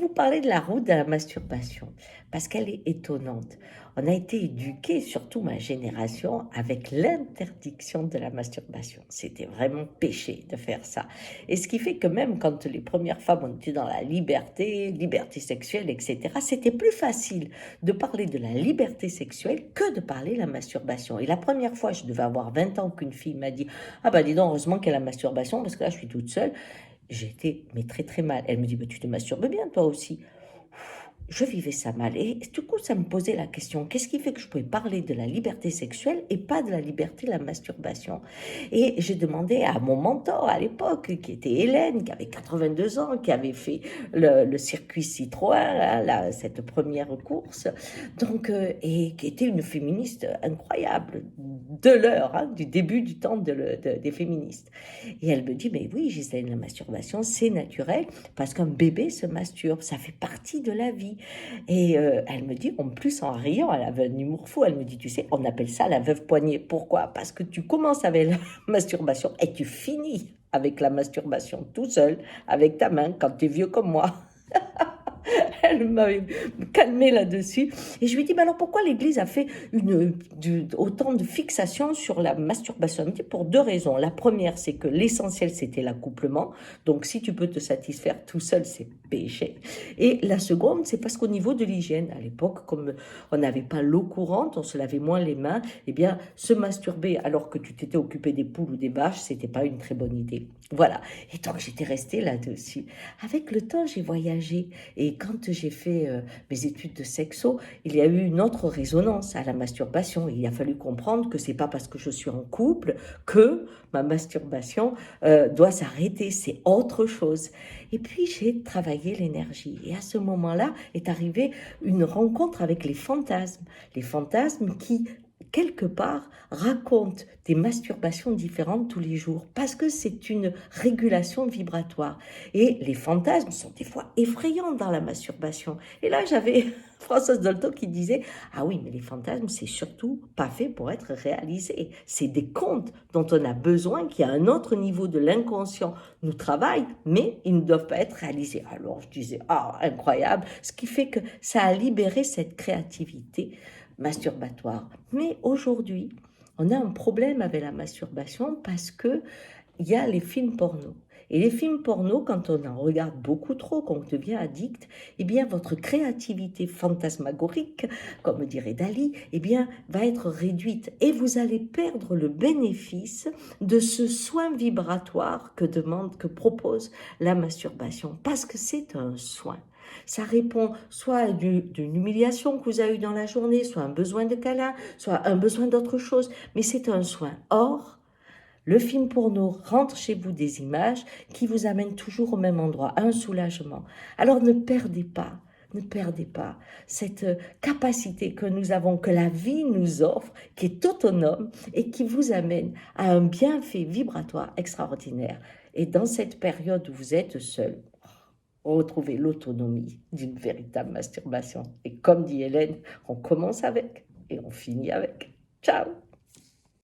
vous parler de la route de la masturbation, parce qu'elle est étonnante. On a été éduqués, surtout ma génération, avec l'interdiction de la masturbation. C'était vraiment péché de faire ça. Et ce qui fait que même quand les premières femmes ont été dans la liberté, liberté sexuelle, etc., c'était plus facile de parler de la liberté sexuelle que de parler de la masturbation. Et la première fois, je devais avoir 20 ans qu'une fille m'a dit «Ah bah dis donc, heureusement qu'il y a la masturbation, parce que là, je suis toute seule». J'étais mais très très mal. Elle me dit, bah, tu te masturbes bien toi aussi. Je vivais ça mal. Et du coup, ça me posait la question, qu'est-ce qui fait que je pouvais parler de la liberté sexuelle et pas de la liberté de la masturbation? Et j'ai demandé à mon mentor à l'époque, qui était Hélène, qui avait 82 ans, qui avait fait le circuit Citroën, hein, cette première course, donc, et qui était une féministe incroyable, de l'heure, hein, du début du temps des féministes. Et elle me dit, mais oui, Gisèle, la masturbation, c'est naturel, parce qu'un bébé se masturbe, ça fait partie de la vie. Et elle me dit, en plus en riant, elle avait un humour fou, elle me dit, tu sais, on appelle ça la veuve poignée. Pourquoi? Parce que tu commences avec la masturbation et tu finis avec la masturbation tout seul, avec ta main, quand tu es vieux comme moi. Elle m'avait calmé là-dessus. Et je lui ai dit, mais alors pourquoi l'Église a fait autant de fixation sur la masturbation? Elle me dit, pour deux raisons. La première, c'est que l'essentiel, c'était l'accouplement. Donc, si tu peux te satisfaire tout seul, c'est péché. Et la seconde, c'est parce qu'au niveau de l'hygiène, à l'époque, comme on n'avait pas l'eau courante, on se lavait moins les mains, eh bien, se masturber alors que tu t'étais occupé des poules ou des vaches, c'était pas une très bonne idée. Voilà. Et donc, j'étais restée là-dessus. Avec le temps, j'ai voyagé. Et quand j'ai fait mes études de sexo, il y a eu une autre résonance à la masturbation. Il a fallu comprendre que c'est pas parce que je suis en couple que ma masturbation doit s'arrêter. C'est autre chose. Et puis j'ai travaillé l'énergie. Et à ce moment-là est arrivée une rencontre avec les fantasmes. Les fantasmes qui quelque part, racontent des masturbations différentes tous les jours, parce que c'est une régulation vibratoire. Et les fantasmes sont des fois effrayants dans la masturbation. Et là, j'avais Françoise Dolto qui disait, ah oui, mais les fantasmes, c'est surtout pas fait pour être réalisé. C'est des contes dont on a besoin, qui à un autre niveau de l'inconscient nous travaillent, mais ils ne doivent pas être réalisés. Alors je disais, ah, incroyable, ce qui fait que ça a libéré cette créativité masturbatoire. Mais aujourd'hui, on a un problème avec la masturbation parce que il y a les films porno. Et les films porno, quand on en regarde beaucoup trop, qu'on devient addict, eh bien, votre créativité fantasmagorique, comme dirait Dali, eh bien, va être réduite. Et vous allez perdre le bénéfice de ce soin vibratoire que propose la masturbation. Parce que c'est un soin. Ça répond soit à d'une humiliation que vous avez eue dans la journée, soit un besoin de câlin, soit un besoin d'autre chose, mais c'est un soin. Or, le film porno rentre chez vous des images qui vous amènent toujours au même endroit, un soulagement. Alors ne perdez pas cette capacité que nous avons, que la vie nous offre, qui est autonome et qui vous amène à un bienfait vibratoire extraordinaire. Et dans cette période où vous êtes seul, retrouver l'autonomie d'une véritable masturbation. Et comme dit Hélène, on commence avec et on finit avec. Ciao!